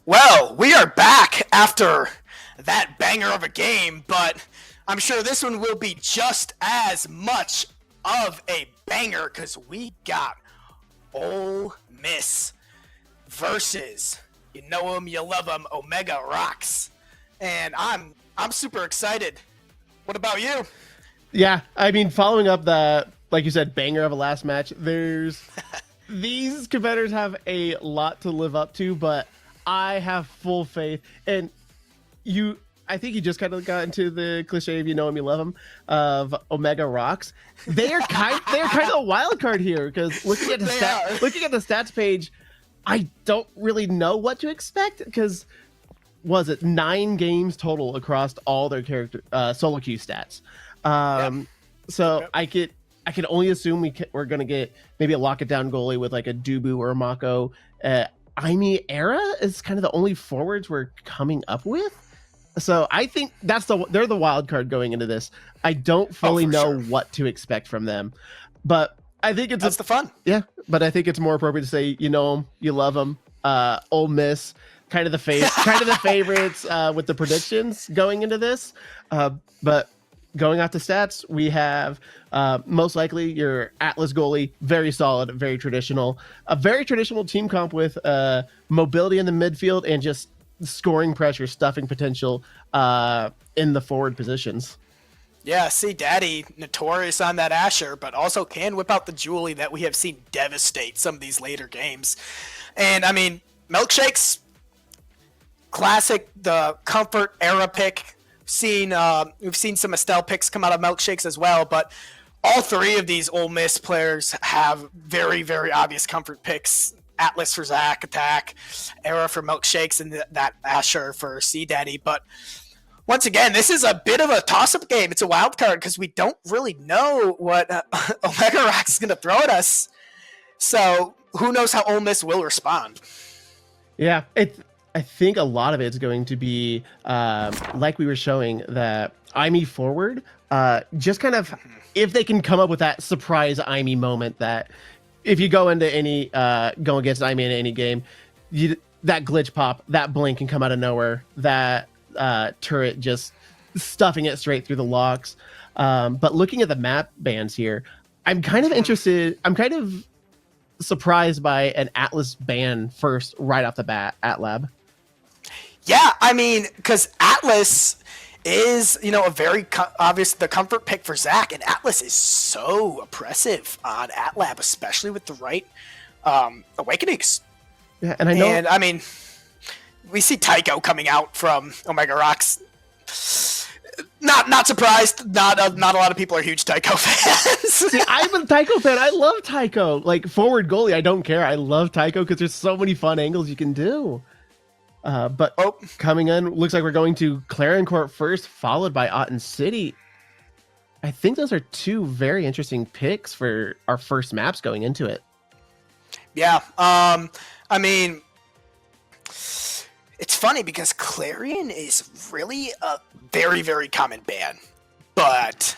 Well, we are back after that banger of a game, but I'm sure this one will be just as much of a banger because we got Ole Miss versus you know him, you love him, Omega Rocks, and I'm super excited. What about you? Yeah, I mean, following up the, like you said, banger of a last match, these competitors have a lot to live up to, but I have full faith. And you, I think you just kind of got into the cliche of you know him, you love him, of Omega Rocks. They're kind of a wild card here because looking at the stats page, I don't really know what to expect because was it 9 games total across all their character solo queue stats. Um, so Yep. I can only assume we're gonna get maybe a lock it down goalie with like a Dubu or a Mako. Aimi Era is kind of the only forwards we're coming up with. So I think they're the wild card going into this. I don't fully know what to expect from them, but I think That's the fun. yeah. But I think it's more appropriate to say you know them, you love them. Ole Miss, kind of the favorites with the predictions going into this. But going off the stats, we have most likely your Atlas goalie, very solid, very traditional, a very traditional team comp with mobility in the midfield and just scoring pressure, stuffing potential in the forward positions. Yeah, see, Daddy, notorious on that Asher, but also can whip out the Julie that we have seen devastate some of these later games. And I mean, Milkshakes, classic, the comfort era pick. We've seen some Estelle picks come out of Milkshakes as well, but all three of these Ole Miss players have very, very obvious comfort picks. Atlas for Zach, Attack, Era for Milkshakes, and that Asher for C Daddy. But once again, this is a bit of a toss-up game. It's a wild card because we don't really know what Omega Rocks is going to throw at us. So who knows how Ole Miss will respond? Yeah, I think a lot of it's going to be like we were showing that IME forward, just kind of if they can come up with that surprise IME moment that if you go into any go against IME in any game, that glitch pop, that blink can come out of nowhere, that turret just stuffing it straight through the locks. But looking at the map bans here, I'm kind of interested. I'm kind of surprised by an Atlas ban first right off the bat at Lab. Yeah, I mean, because Atlas is, a very obvious the comfort pick for Zach, and Atlas is so oppressive on AtLab, especially with the right awakenings. Yeah, and I know. And I mean, we see Tycho coming out from Omega Rocks. Not surprised. Not a lot of people are huge Tycho fans. See, I'm a Tycho fan. I love Tycho. Like forward goalie, I don't care. I love Tycho because there's so many fun angles you can do. But coming in, looks like we're going to Clarion Court first, followed by Otten City. I think those are two very interesting picks for our first maps going into it. Yeah. I mean, it's funny because Clarion is really a very, very common ban. But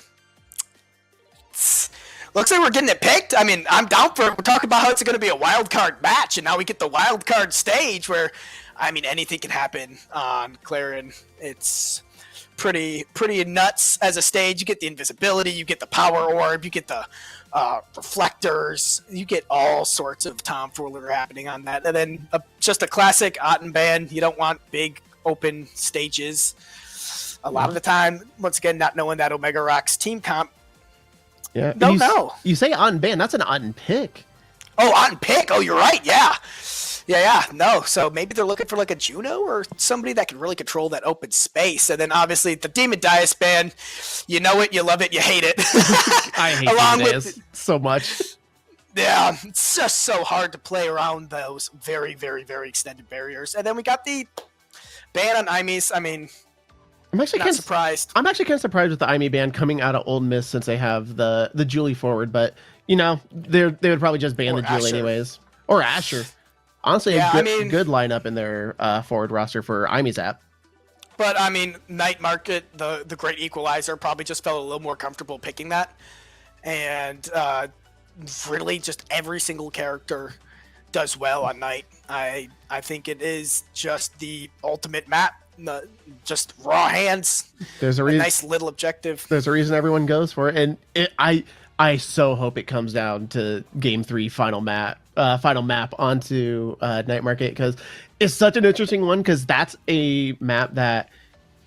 looks like we're getting it picked. I mean, I'm down for it. We're talking about how it's going to be a wild card match, and now we get the wild card stage where, I mean, anything can happen on Clarion. It's pretty nuts as a stage. You get the invisibility, you get the power orb, you get the reflectors, you get all sorts of tomfoolery happening on that. And then just a classic Otten ban. You don't want big open stages. A lot of the time, once again, not knowing that Omega Rocks team comp. Yeah, don't know. You say Otten ban, that's an Otten pick. Oh, Otten pick. Oh, you're right. Yeah. No, so maybe they're looking for like a Juno or somebody that can really control that open space. And then obviously the Demon Dias band, you know it, you love it, you hate it. I hate Demon Dias so much. Yeah, it's just so hard to play around those very, very, very extended barriers. And then we got the ban on Imes. I mean, I'm actually not surprised. I'm actually kind of surprised with the IME ban coming out of Ole Miss since they have the Julie forward, but they would probably just ban the Julie anyways. Or Asher. Honestly, yeah, good lineup in their forward roster for IME's app. But, I mean, Night Market, the great equalizer, probably just felt a little more comfortable picking that. And really just every single character does well on Knight. I think it is just the ultimate map. Just raw hands. There's a nice little objective. There's a reason everyone goes for it, and I so hope it comes down to Game 3 final map onto Night Market, because it's such an interesting one, because that's a map that,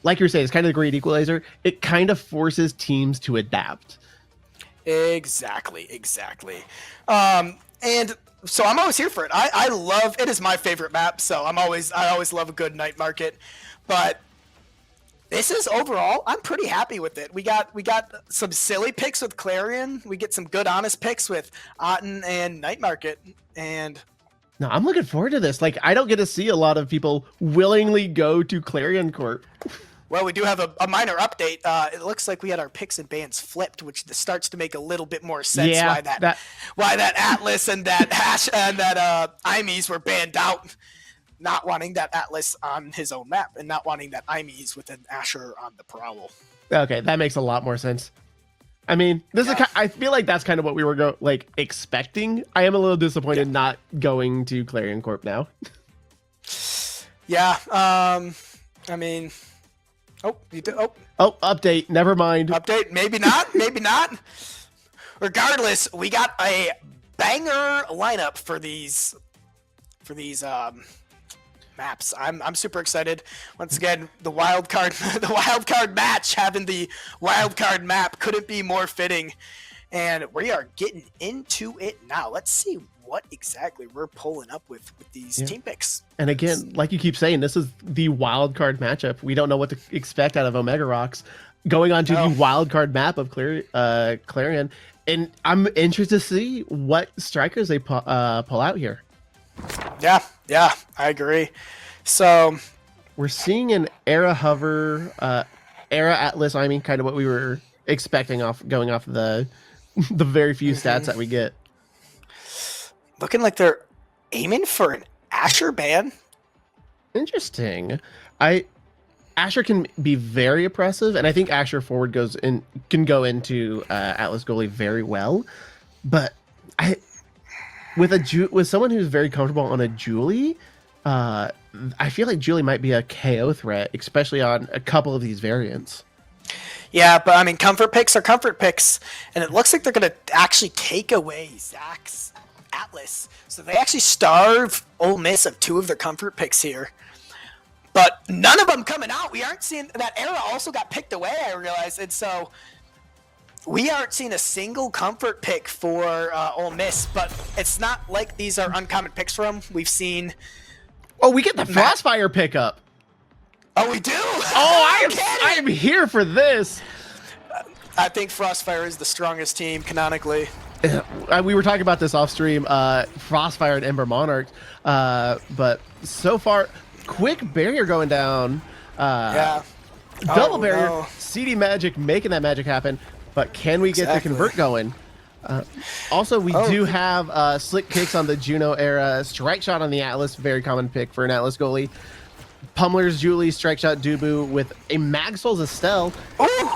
like you're saying, it's kind of the great equalizer. It kind of forces teams to adapt. Exactly. And so I'm always here for it. I love it. Is my favorite map, so I always love a good Night Market. But this is overall, I'm pretty happy with it. We got some silly picks with Clarion. We get some good honest picks with Otten and Night Market. And no, I'm looking forward to this. Like, I don't get to see a lot of people willingly go to Clarion Corp. Well, we do have a minor update. It looks like we had our picks and bans flipped, which starts to make a little bit more sense. Yeah, why that Atlas and that Hash and that Imes were banned out, not wanting that Atlas on his own map and not wanting that Imes with an Asher on the Prowl. Okay, that makes a lot more sense. I mean, I feel like that's kind of what we were expecting. I am a little disappointed not going to Clarion Corp now. Yeah, I mean. Oh, you did. Oh, update. Never mind. Update. Maybe not. Maybe not. Regardless, we got a banger lineup for these maps. I'm super excited. Once again, the wild card match, having the wild card map couldn't be more fitting. And we are getting into it now. Let's see what exactly we're pulling up with these team picks. And again, like you keep saying, this is the wild card matchup. We don't know what to expect out of Omega Rocks going on to the wild card map of Clarion. And I'm interested to see what strikers they pull out here. Yeah, I agree. So we're seeing an Era Hover, Era Atlas. I mean, kind of what we were expecting going off the very few stats that we get. Looking like they're aiming for an Asher ban. Interesting. Asher can be very oppressive, and I think Asher forward can go into Atlas goalie very well. But with someone who's very comfortable on a Julie, I feel like Julie might be a KO threat, especially on a couple of these variants. Yeah, but I mean, comfort picks are comfort picks, and it looks like they're going to actually take away Zach's Atlas. So they actually starve Ole Miss of two of their comfort picks here. But none of them coming out. We aren't seeing that Era also got picked away, I realized. And so we aren't seeing a single comfort pick for Ole Miss, but it's not like these are uncommon picks for them. We've seen... Oh, we get the Frostfire pickup. Oh, we do? I am here for this. I think Frostfire is the strongest team canonically. We were talking about this off stream, Frostfire and Ember Monarchs, but so far, quick barrier going down. Double barrier. No. CD Magic making that magic happen, but can we get the convert going? Also, we do have slick kicks on the Juno Era, strike shot on the Atlas, very common pick for an Atlas goalie. Pummeler's Julie, strike shot Dubu with a Magsol's Estelle. Ooh!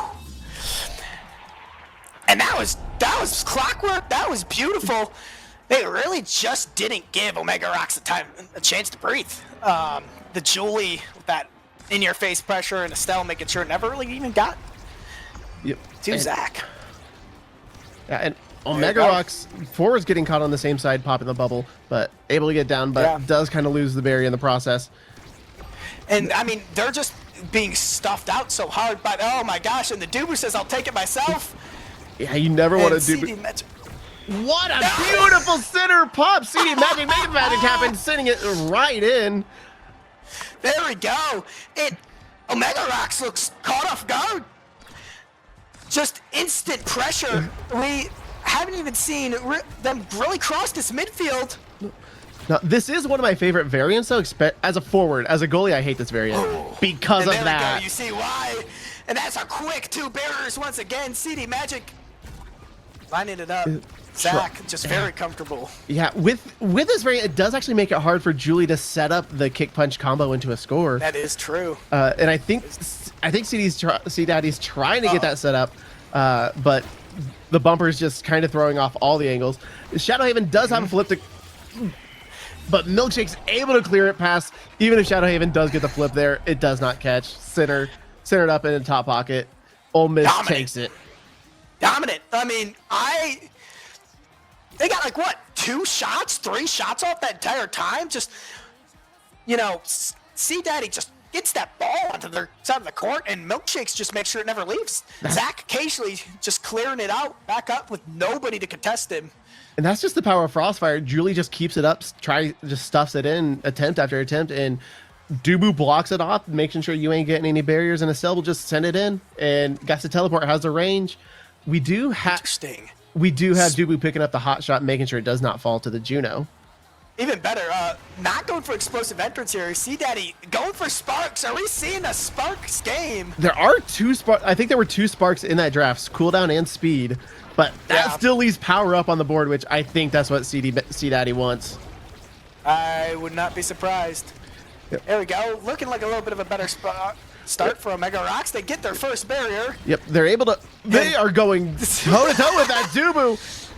And that was clockwork. That was beautiful. They really just didn't give Omega Rocks a chance to breathe. The Julie with that in-your-face pressure and Estelle making sure it never really even got to Zach. Yeah, and Omega Rocks forwards getting caught on the same side, popping the bubble, but able to get down, but does kind of lose the barrier in the process. And I mean, they're just being stuffed out so hard. But oh my gosh! And the Dubu says, "I'll take it myself." Yeah, you never want to do. What a beautiful center pop! CD Magic made the magic happen, sending it right in. There we go. And Omega Rocks looks caught off guard. Just instant pressure. We haven't even seen them really cross this midfield. Now, this is one of my favorite variants, though. As a forward, as a goalie, I hate this variant because of that. There we go. You see why? And that's a quick two barriers once again. CD Magic lining it up. Zach just very comfortable. Yeah, with this variant, it does actually make it hard for Julie to set up the kick punch combo into a score. That is true. And I think C Daddy's trying to get that set up, but the bumper is just kind of throwing off all the angles. Shadowhaven does have a flip to. but Milkshake's able to clear it past. Even if Shadowhaven does get the flip there, it does not catch. Centered up in the top pocket. Ole Miss takes it. Dominant. I mean, they got like what, 2 shots, 3 shots off that entire time. Just, you know, C Daddy just gets that ball onto their side of the court, and Milkshakes just make sure it never leaves. Zach occasionally just clearing it out, back up with nobody to contest him. And that's just the power of Frostfire. Julie just keeps it up, just stuffs it in, attempt after attempt, and Dubu blocks it off, making sure you ain't getting any barriers, and Estelle will just send it in, and Gas to Teleport has the range. We do have Dubu picking up the hot shot, making sure it does not fall to the Juno. Even better, not going for explosive entrance here. C Daddy going for sparks. Are we seeing a sparks game? There are 2 sparks. I think there were 2 sparks in that draft, cooldown and speed, but that still leaves power up on the board, which I think that's what C Daddy wants. I would not be surprised. Yep. There we go. Looking like a little bit of a better start for Omega Rocks. They get their first barrier. Yep, they're able to. They are going toe to toe with that Dubu.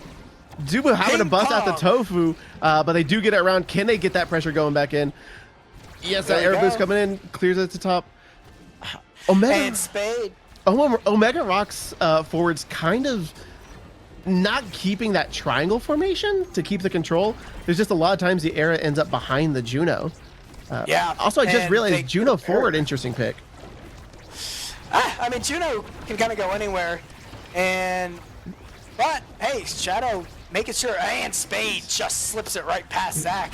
Dubu having to bust out the tofu, but they do get it around. Can they get that pressure going back in? Yes, that air boost coming in, clears it to top. Omega and Spade. Omega Rocks forwards kind of not keeping that triangle formation to keep the control. There's just a lot of times the Era ends up behind the Juno. Also, I just realized Juno forward, interesting pick. I mean, Juno can kind of go anywhere, but hey, Shadow making sure, and Spade just slips it right past Zach.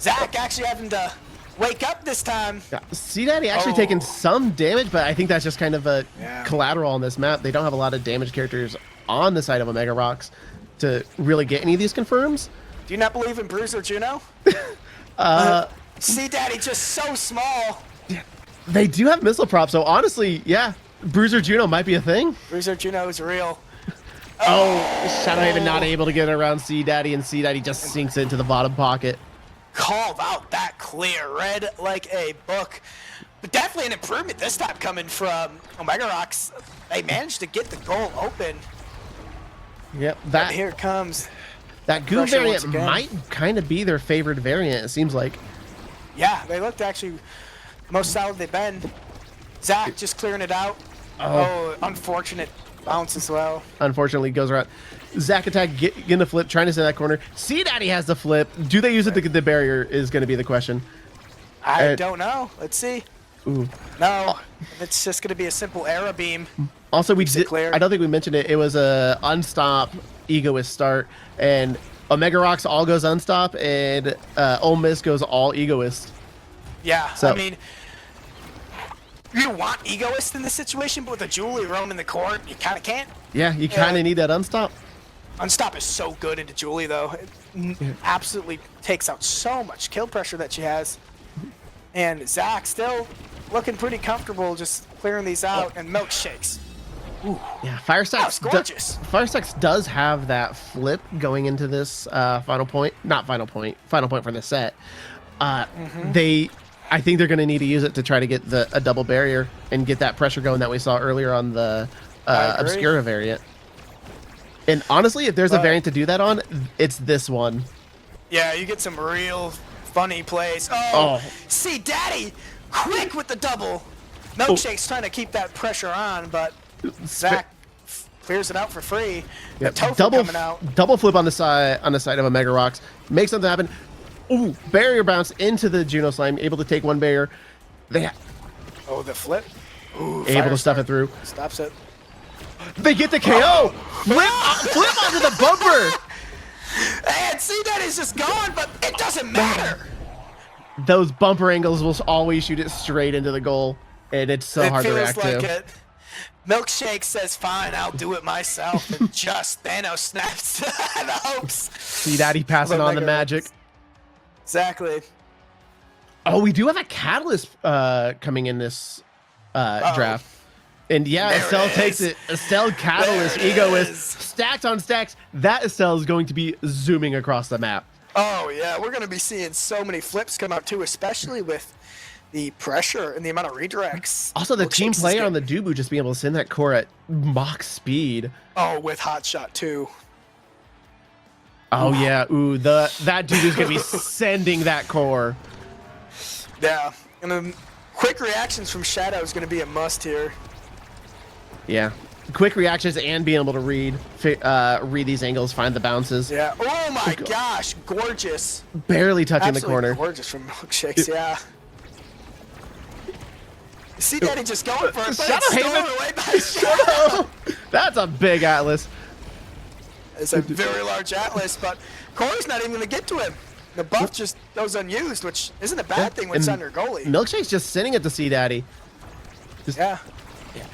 Zach actually having to wake up this time. Yeah, C Daddy actually taking some damage, but I think that's just kind of a collateral on this map. They don't have a lot of damage characters on the side of Omega Rocks to really get any of these confirms. Do you not believe in Bruiser Juno? C Daddy just so small. They do have missile props, so honestly, yeah, Bruiser Juno might be a thing. Bruiser Juno is real. Shadowhaven not able to get around C Daddy, and C Daddy just sinks into the bottom pocket. Called out that clear, read like a book. But definitely an improvement this time coming from Omega Rocks. They managed to get the goal open. Yep, and here it comes. That goo variant might kind of be their favorite variant, it seems like. Yeah, they looked actually most solid they've been. Zach just clearing it out. Unfortunate bounce as well. Unfortunately, goes around. Zach attack, getting the flip, trying to send that corner. C Daddy has the flip. Do they use it to get the barrier is going to be the question. I don't know. Let's see. Ooh. No, it's just going to be a simple Era beam. Also, I don't think we mentioned it. It was a unstop egoist start, and Omega Rocks all goes unstop, and Ole Miss goes all egoist. Yeah, so, I mean, you want egoist in this situation, but with a Julie roaming the court, you kind of can't. Yeah, you kind of need that unstop. Unstop is so good into Julie, though. It absolutely takes out so much kill pressure that she has. And Zach still looking pretty comfortable just clearing these out, and Milkshakes. Ooh. Yeah, Firestacks gorgeous. Firestacks does have that flip going into this final point for the set. I think they're going to need to use it to try to get a double barrier and get that pressure going that we saw earlier on the Obscura variant. And honestly, if there's a variant to do that on, it's this one. Yeah, you get some real funny plays. C Daddy, quick with the double. Milkshake's trying to keep that pressure on, but Zach clears it out for free. Yeah, Tofu coming out. Double flip on the side of Omega Rocks. Make something happen. Ooh, barrier bounce into the Juno Slime, able to take one barrier. The flip. Ooh, able to stuff it through. Stops it. They get the KO. Flip onto the bumper. And C Daddy's just gone, but it doesn't matter. Those bumper angles will always shoot it straight into the goal, and it's so hard to react to. Milkshake says, "Fine, I'll do it myself," and just Thanos snaps the hopes. C Daddy passing on the magic. Exactly. Oh, we do have a catalyst coming in this draft. And yeah, Estelle takes it. Estelle Catalyst, Egoist, stacks on stacks. That Estelle is going to be zooming across the map. Oh yeah, we're going to be seeing so many flips come out too, especially with the pressure and the amount of redirects. Also, the team player on the Dubu just being able to send that core at Mach speed. Oh, with hot shot too. Oh yeah, ooh, that dude is gonna be sending that core. Yeah, and then quick reactions from Shadow is going to be a must here. Yeah, quick reactions and being able to read these angles, find the bounces. Yeah. Oh my gosh, gorgeous. Barely touching Absolutely the corner. gorgeous from Milkshakes. Yeah. See Daddy just going for it, but it's stolen away by Shadow. That's a big Atlas. It's a very large Atlas, but Corey's not even going to get to him. The buff just goes unused, which isn't a bad thing when it's under goalie. Milkshake's just sitting at the C Daddy. Yeah.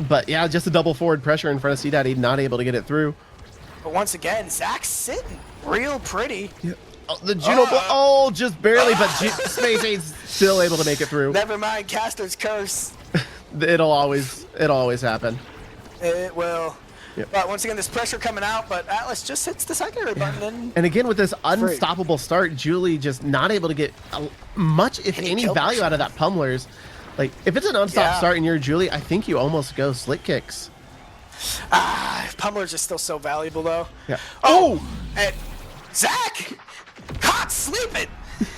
But yeah, just a double forward pressure in front of C Daddy, not able to get it through. But once again, Zach's sitting real pretty. Yeah. Oh, the Juno just barely, but Space Aid's still able to make it through. Never mind Caster's curse. It'll always happen. It will. Yep. But once again, this pressure coming out, but Atlas just hits the secondary button. And again, with this unstoppable start, Julie just not able to get much, if any, value out of that pummelers. Like, if it's an unstopped start and you're Julie, I think you almost go slick kicks. Pummelers are still so valuable, though. Yeah. Oh! And Zach! Caught sleeping!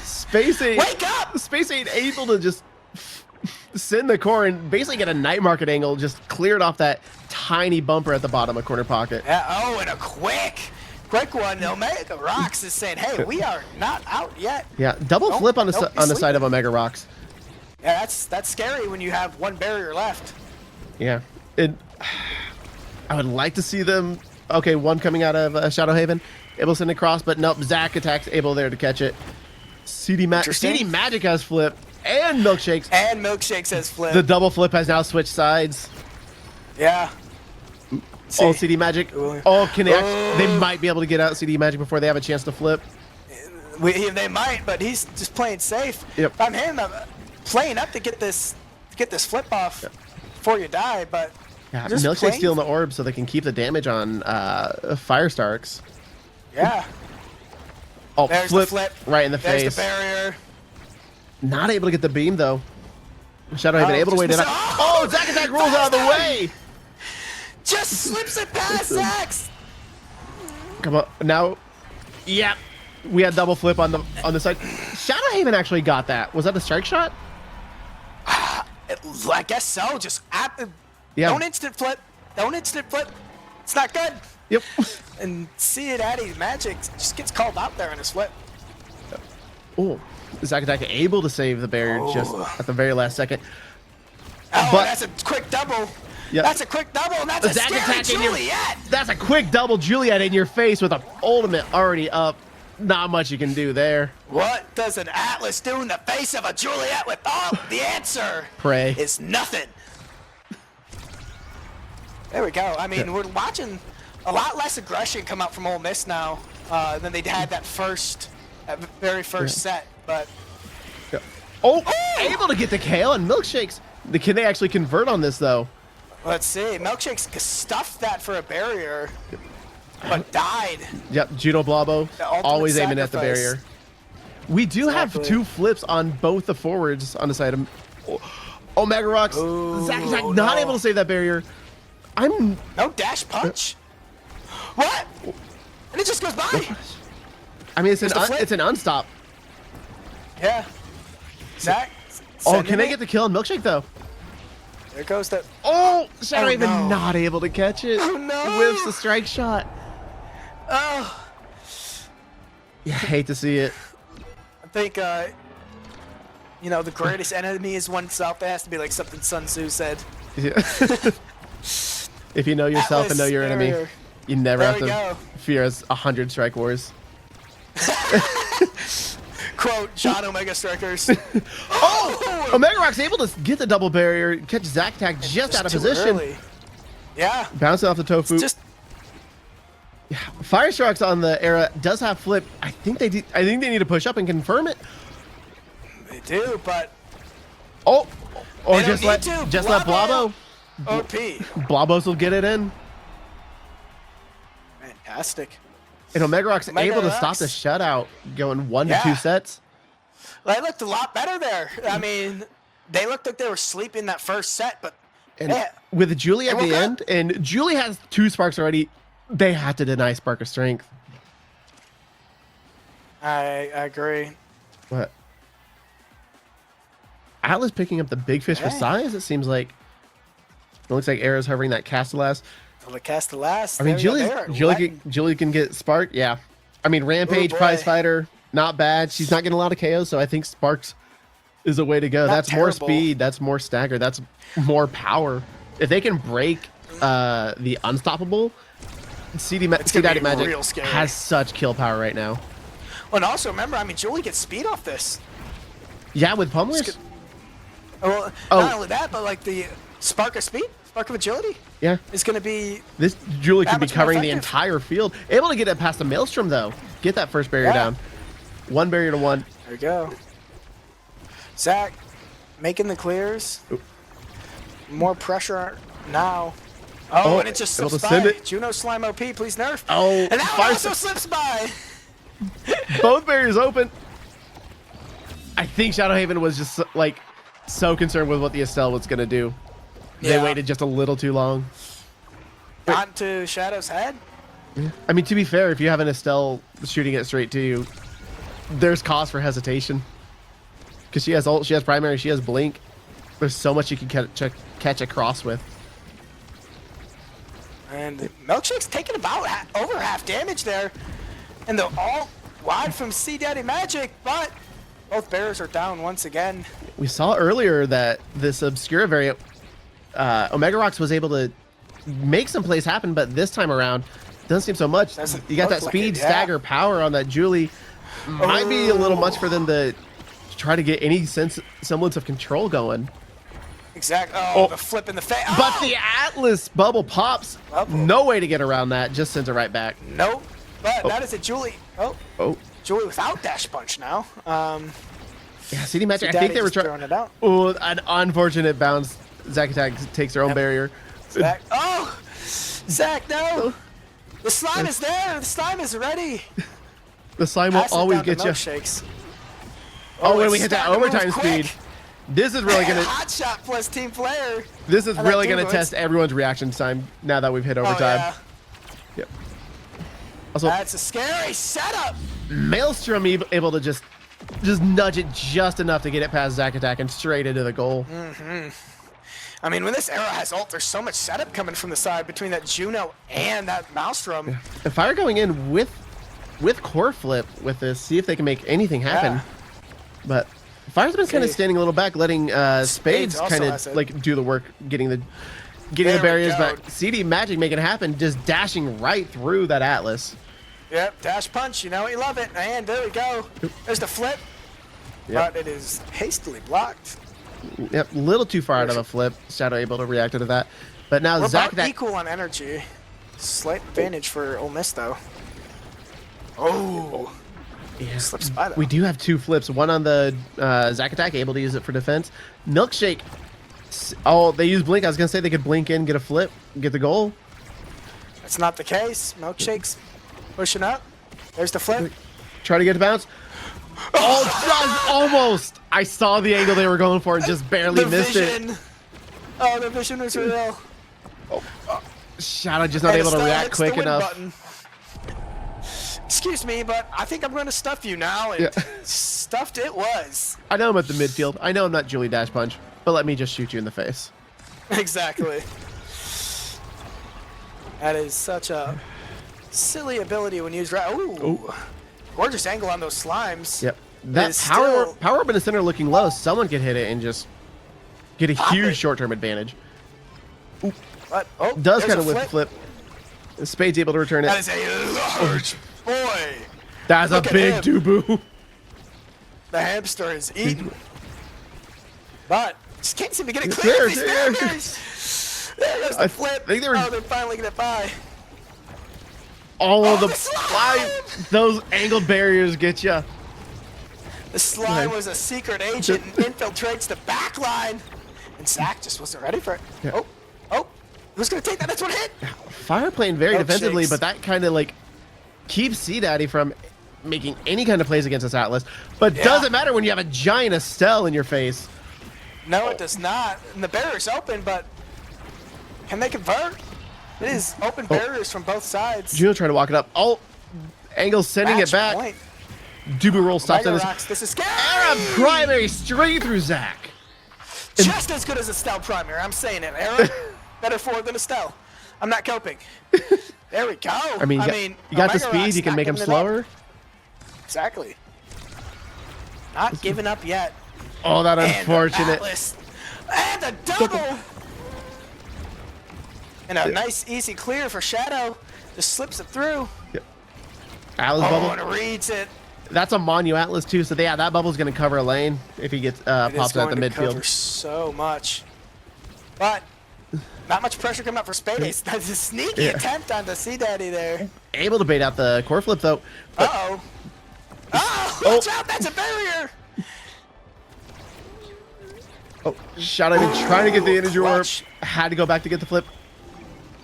Space Aid. Wake up! Space Aid able to just send the core and basically get a night market angle, just cleared off that tiny bumper at the bottom of corner pocket. Yeah, oh, and a quick one. Omega Rocks is saying, hey, we are not out yet. Yeah, double flip on the side of Omega Rocks. Yeah, that's scary when you have one barrier left. Yeah, I would like to see them. Okay, one coming out of Shadow Haven, able to send it across, but nope. Zach attacks, able there to catch it. CD Magic has flip, and Milkshakes. And Milkshakes has flip. The double flip has now switched sides. Yeah. Oh, CD Magic. Oh, can they? They might be able to get out CD Magic before they have a chance to flip. They might, but he's just playing safe. Yep. If I'm him, I'm playing up to get this flip off before you die. But yeah, Milkshake's stealing the orb so they can keep the damage on Firestarks. Yeah. Oh, there's flip, the flip right in the there's face. The barrier. Not able to get the beam though. Shadow Haven able to wait it out. Oh, Zack Attack rolls out of the way. Just slips it past Zax. Come on now. Yeah, we had double flip on the side. Shadow Haven actually got that. Was that a strike shot? I guess so. Just don't instant flip. Don't instant flip. It's not good. Yep. And see it, Addy's magic just gets called out there in his flip. Oh, Zack Attack able to save the barrier just at the very last second. Oh, but that's a quick double. Yep. That's a quick double, and that's a scary Juliet. That's a quick double Juliet in your face with an ultimate already up. Not much you can do there. What does an Atlas do in the face of a Juliet with all the answer? Pray. Is nothing. There we go. I mean, we're watching a lot less aggression come out from Ole Miss now than they had that very first set. But able to get the KO and Milkshakes. Can they actually convert on this though? Let's see. Milkshakes stuffed that for a barrier, but died. Yep, Judo Blobbo always aiming at the barrier. We do have two flips on both the forwards on the side of Omega Rocks. Zack not able to save that barrier. No dash punch. What? And it just goes by. I mean, it's an unstop. Yeah. Zach. Oh, can they get the kill on Milkshake though? There goes the. Oh, Shadow Haven not able to catch it. Oh no! Whiffs the strike shot. Oh. Yeah, hate to see it. I think the greatest enemy is oneself. That has to be like something Sun Tzu said. Yeah. If you know yourself and know your enemy, you never have to fear 100 strike wars. Quote, John Omega Strikers. Omega Rock's able to get the double barrier, catch Zack Attack just out of position. Early. Yeah. Bouncing off the tofu. Yeah. Firestarks on the era does have flip. I think they need to push up and confirm it. They do, but just let Blobbo. OP. Blobos will get it in. Fantastic. And Omega Rock's able to stop the shutout, going 1 to 2 sets. They looked a lot better there. I mean, they looked like they were sleeping that first set, but with Julie at the end, and Julie has 2 sparks already, they had to deny Spark of Strength. I agree. What? Atlas picking up the big fish for Hey. size, it seems like. It looks like Arrow's hovering that Castellas. Well, the cast the last. I mean, Julie. Julie can get Spark. Yeah. I mean, Rampage, Ooh, boy. Prize Fighter, not bad. She's not getting a lot of KOs, so I think Sparks is a way to go. Not That's more terrible. speed. That's more stagger. That's more power. If they can break the unstoppable, CD gonna be Magic real scary. has such kill power right now. Well, and also remember, I mean, Julie gets speed off this. Yeah, with Pummelers. Well, Oh. not only that, but like the spark of speed, spark of agility Yeah. is going to be. This Julie That could be much more covering the effective. entire field. Able to get it past the Maelstrom, though. Get that first barrier Yeah. down. One barrier to one. There we go. Zach making the clears. Ooh. More pressure now. Oh, Oh, and it just able slips to send by. it. Juno Slime OP, please nerf. Oh, and that one fire also slips by. Both barriers open. I think Shadowhaven was just like so concerned with what the Estelle was going to do. They Yeah. waited just a little too long. Onto Shadow's head. I mean, to be fair, if you have an Estelle shooting it straight to you, there's cause for hesitation. Because she has ult, she has primary, she has blink. There's so much you can catch a cross with. And Milkshake's taking about over half damage there. And they're all wide from C Daddy Magic, but both bears are down once again. We saw earlier that this Obscura variant, Omega Rocks was able to make some plays happen, but this time around, doesn't seem so much. Doesn't You got that look like speed, it, yeah. stagger, power on that Julie. Might be a little much for them to try to get any semblance of control going. Exactly. Oh, Oh. the flip in the face. But the Atlas bubble pops. Bubble. No way to get around that. Just sends it right back. Nope. But that is a Julie. Oh, Oh, Julie without dash punch now. yeah. CD Magic. I Daddy think they were just throwing trying. it out. Oh, an unfortunate bounce. Zack Attack takes their own Yep. barrier. Zach. Oh, Zach, no. The slime is there. The slime is ready. The slime will Pass it always down to get you. Milkshakes. Oh, when it's we hit that starting to move overtime quick. speed, this is really gonna. Hot shot plus team player. This is I like really Doom gonna Boots. test everyone's reaction time now that we've hit Oh, overtime. yeah. Yep. Also, That's a scary setup. Maelstrom able to just nudge it just enough to get it past Zack Attack and straight into the goal. I mean, when this arrow has ult, there's so much setup coming from the side between that Juno and that Maelstrom. And Fire going in with core flip with this, see if they can make anything happen. Yeah. But Fire's been kind of See. standing a little back, letting Spades also kind has of it. like do the work, getting the There we barriers. go. But CD Magic making it happen, just dashing right through that Atlas. Yep, dash punch, you know you love it. And there we go. There's the flip. Yep. But it is hastily blocked. Yep, little too far out of a flip. Shadow able to react to that. But now We're Zack about equal on energy. Slight advantage for Ole Miss, though. Oh. Yeah. Slips by, though. We do have two flips. One on the Zack Attack, able to use it for defense. Milkshake. Oh, they use blink. I was gonna say they could blink in, get a flip, get the goal. That's not the case. Milkshake's pushing up. There's the flip. Try to get to bounce. Oh, just almost! I saw the angle they were going for and just barely The missed vision. Oh, the vision was real. it. Shadow just not And it able to still react hits the quick win enough. button. Excuse me, but I think I'm going to stuff you now. And Yeah. stuffed it was. I know I'm at the midfield. I know I'm not Julie Dash Punch, but let me just shoot you in the face. Exactly. That is such a silly ability when used right. Ooh. Gorgeous angle on those slimes. Yep. That Is power still- power up in the center looking low. Someone could hit it and just get a Pop huge it. short-term advantage. But, oh, Does there's kind a of whip flip. Spade's able to return That it. is a large boy. That's a look at big him. doo-boo. The hamster is eaten. But just can't seem to get it clear. There, These there. barriers. There's the I flip. think they were- Oh, they're finally going to buy. All Oh, of the the slime! those angled barriers get you. The slime Okay. was a secret agent and infiltrates the back line. And Zach just wasn't ready for it. Yeah. Oh. Who's going to take that? That's one hit. Fire playing very Oh, defensively, shakes. but that kind of like keeps C Daddy from making any kind of plays against this Atlas. But Yeah. doesn't matter when you have a giant Estelle in your face. No, it does not. And the barrier's open, but can they convert? It is open barriers from both sides. Juno trying to walk it up. Oh, Angle sending Match it back. point. Dubu roll stops Omega on his Rocks, this is scary! Era primary straight through Zach. Just as good as Estelle primary. I'm saying it. Era, better forward than Estelle. I'm not coping. There we go. I mean, you got the Omega speed. Rocks You can not make him giving it up. slower. Exactly. Not giving up yet. Oh, that And unfortunate. Atlas. And a double! And a nice, easy clear for Shadow. Just slips it through. Atlas Oh, bubble. and reads it. That's a Monu Atlas too. So yeah, that bubble's gonna cover a lane if he gets It is pops out going the to cover midfield. so much. But not much pressure coming up for Spade Ace. That's a sneaky attempt on the C Daddy there. Able to bait out the core flip though. But Uh-oh. Oh, watch out, that's a barrier! oh, Shadow been trying to get the energy orb. clutch. Had to go back to get the flip.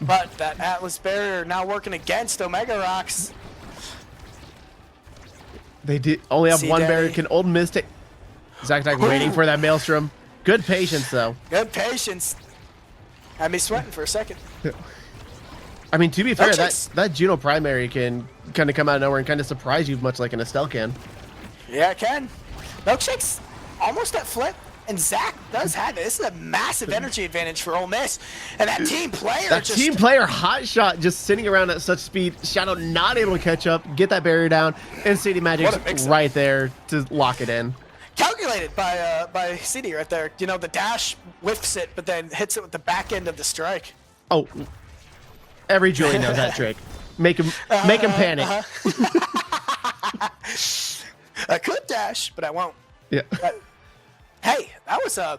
But that Atlas barrier now working against Omega Rocks. They did only have See, one Daddy. barrier. Can Old Miss take? Zack waiting for that Maelstrom. Good patience though. Good patience. Had me sweating for a second. I mean, to be fair, Milkshakes. that Juno primary can kind of come out of nowhere and kind of surprise you, much like an Estelle can. Yeah, it can. Milkshake's almost at flip, and Zach does have it. This is a massive energy advantage for Ole Miss. And that team player That just... team player hot shot just sitting around at such speed. Shadow not able to catch up, get that barrier down, and CD What a Magic's mix-up. right there to lock it in. calculated by CD right there. You know, the dash whiffs it, but then hits it with the back end of the strike. Oh, every Julie knows that trick. Make him panic. I could dash, but I won't. Yeah. But hey, that was a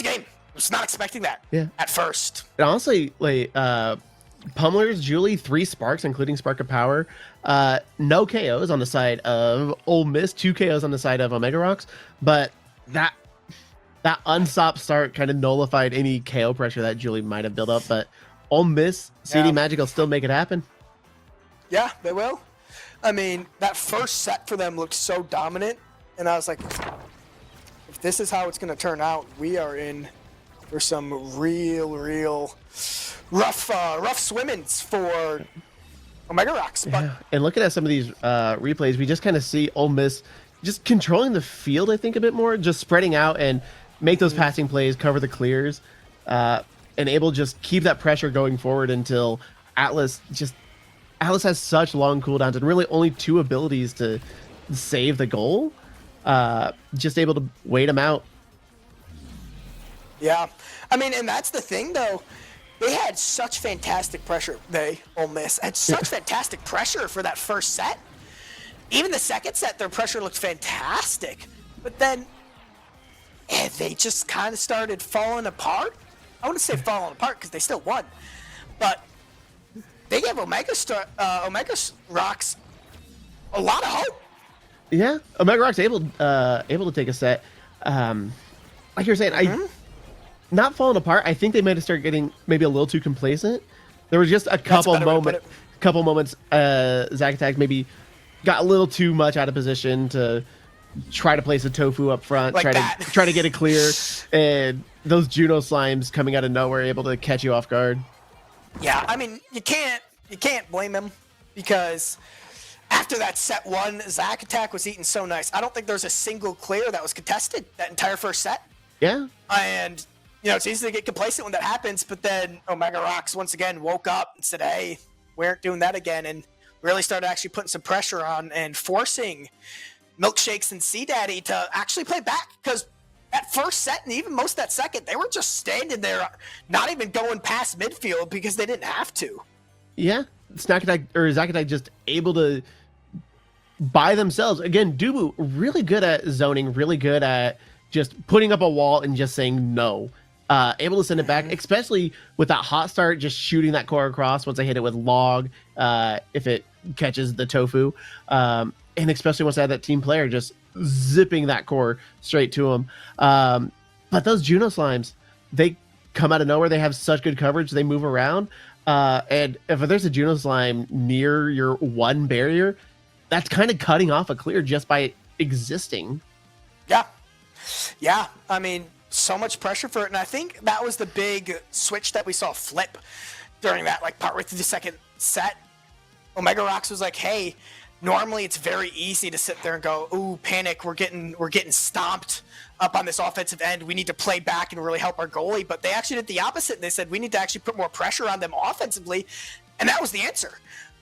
game. I was not expecting that. Yeah. At first. And honestly, like Pummelers, Julie, 3 sparks, including Spark of Power. No KOs on the side of Ole Miss, 2 KOs on the side of Omega Rocks, but that unstopped start kind of nullified any KO pressure that Julie might have built up. But Ole Miss, CD Yeah. Magic will still make it happen. Yeah, they will. I mean, that first set for them looked so dominant, and I was like, if this is how it's going to turn out, we are in for some real rough swimmings for Omega Rocks. But Yeah. And looking at some of these replays, we just kind of see Ole Miss just controlling the field, I think, a bit more, just spreading out and make those passing plays, cover the clears, and able to just keep that pressure going forward until Atlas has such long cooldowns and really only 2 abilities to save the goal. Just able to wait them out. yeah, I mean, and that's the thing, though. They had such fantastic pressure. Ole Miss, had such fantastic pressure for that first set. Even the second set, their pressure looked fantastic. But then they just kind of started falling apart. I wouldn't say falling apart because they still won. But they gave Omega Rocks a lot of hope. Yeah, Omega Rock's able to take a set. Like you're saying, not falling apart. I think they might have started getting maybe a little too complacent. There was just a couple better way to put moments. Zack Attack maybe got a little too much out of position to try to place a tofu up front, Like that. try to get it clear, and those Juno slimes coming out of nowhere able to catch you off guard. Yeah, I mean, you can't blame him because after that set 1, Zack Attack was eating so nice. I don't think there's a single clear that was contested that entire first set. Yeah, And, you know, it's easy to get complacent when that happens, but then Omega Rocks once again woke up and said, hey, we aren't doing that again, and really started actually putting some pressure on and forcing Milkshakes and C Daddy to actually play back, because that first set and even most of that second, they were just standing there, not even going past midfield because they didn't have to. yeah. Snack Attack or Zack Attack just able to by themselves. Again, Dubu really good at zoning, really good at just putting up a wall and just saying no. Able to send it back, especially with that hot start, just shooting that core across once I hit it with log, if it catches the tofu. And especially once I had that team player just zipping that core straight to him. But those Juno slimes, they come out of nowhere. They have such good coverage. They move around. And if there's a Juno slime near your one barrier, that's kind of cutting off a clear just by existing. Yeah. Yeah. I mean, so much pressure for it. And I think that was the big switch that we saw flip during that, like, partway through the second set. Omega Rocks was like, hey, normally it's very easy to sit there and go, "Ooh, panic! We're getting stomped up on this offensive end. We need to play back and really help our goalie." But they actually did the opposite. They said we need to actually put more pressure on them offensively, and that was the answer.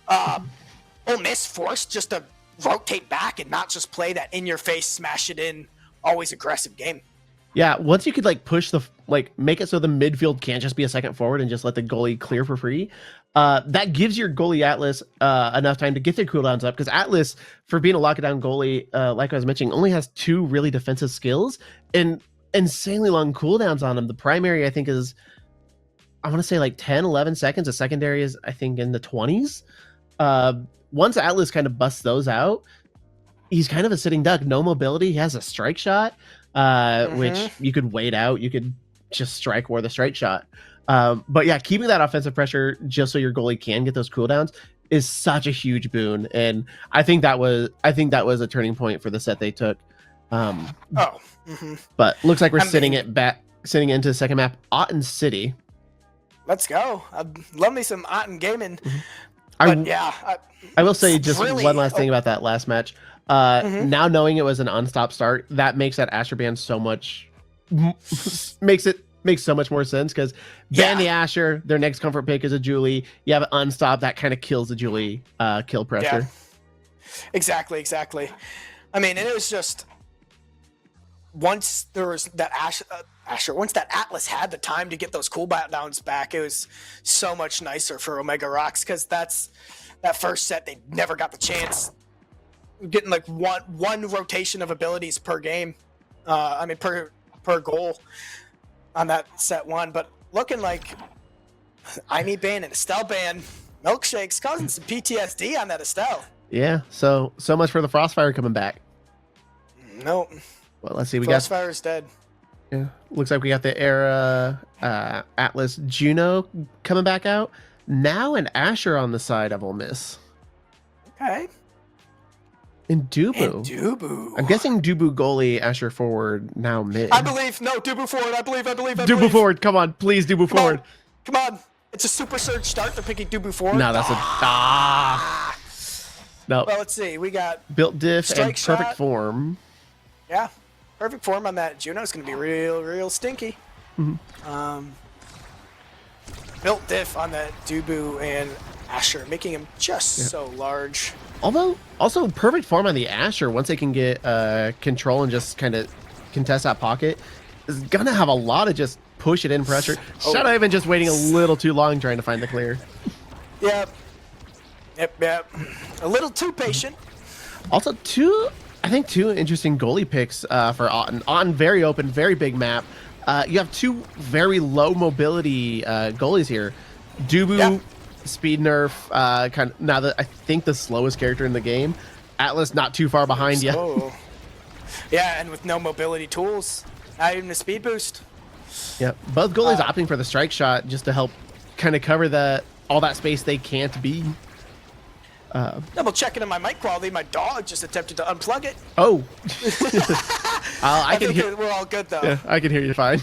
Ole Miss forced just to rotate back and not just play that in-your-face, smash it in, always aggressive game. Yeah, once you could like push the make it so the midfield can't just be a second forward and just let the goalie clear for free. That gives your goalie Atlas enough time to get their cooldowns up, because Atlas, for being a lockdown goalie, like I was mentioning, only has 2 really defensive skills and insanely long cooldowns on them. The primary, I think, is, I want to say like 10, 11 seconds. The secondary is, I think, in the 20s. Once Atlas kind of busts those out, he's kind of a sitting duck. No mobility. He has a strike shot, which you could wait out. You could just strike with a strike shot. But yeah, keeping that offensive pressure just so your goalie can get those cooldowns is such a huge boon. And I think that was a turning point for the set they took. But looks like we're sitting into the second map, Otten City. Let's go. I'd love me some Otten gaming. I will say just really, one last thing about that last match. Now knowing it was an unstopped start, that makes that Asher ban so much makes so much more sense, because ban the Asher, their next comfort pick is a Julie. You have an unstop, that kind of kills the Julie kill pressure. Yeah. Exactly. I mean, and it was just once there was that Asher, once that Atlas had the time to get those cooldowns back, it was so much nicer for Omega Rocks, because that first set they never got the chance. Getting like one rotation of abilities per game, per goal on that set 1. But looking like Imi ban and Estelle ban, Milkshake's causing some PTSD on that Estelle. Yeah, so much for the Frostfire coming back. Nope. Well, let's see. Frostfire's dead. Yeah, looks like we got the Era Atlas Juno coming back out. Now an Asher on the side of Ole Miss. Okay. And Dubu. I'm guessing Dubu goalie, Asher forward, now mid. I believe. No, Dubu forward. I believe. Dubu forward. Come on, please, Dubu forward. Come on. It's a super surge start. They're picking Dubu forward. No, that's No. Well, let's see. We got built diff and perfect shot. Form. Yeah, perfect form on that Juno's going to be real stinky. Built diff on that Dubu and Asher, making him just so large. Although, also perfect form on the Asher, once they can get control and just kind of contest that pocket, is going to have a lot of just push it in pressure. Shadow even just waiting a little too long trying to find the clear. Yep. A little too patient. Also, two interesting goalie picks for Otten. Otten, very open, very big map. You have 2 very low mobility goalies here. Dubu, speed nerf, kind of now that I think the slowest character in the game. Atlas not too far behind you. Yeah, and with no mobility tools, not even a speed boost. Yeah, both goalies opting for the strike shot just to help kind of cover all that space they can't be. Double checking on my mic quality. My dog just attempted to unplug it. Oh. I can hear. We're all good though. Yeah, I can hear you fine.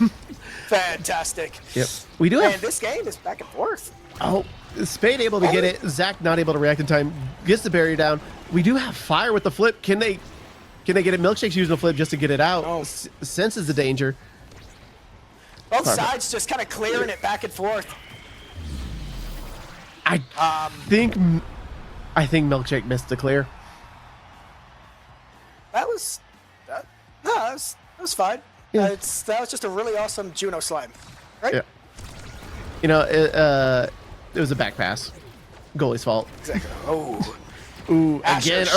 Fantastic. Yep. We do have. And this game is back and forth. Oh, Spade able to get it. Zach not able to react in time. Gets the barrier down. We do have fire with the flip. Can they get it? Milkshake's using the flip just to get it out. Senses the danger. Both sides just kind of clearing it back and forth. I think Milkshake missed the clear. That was fine. Yeah. That was just a really awesome Juno slime, right? Yeah. It was a back pass. Goalie's fault. Exactly. Oh. Ooh, again,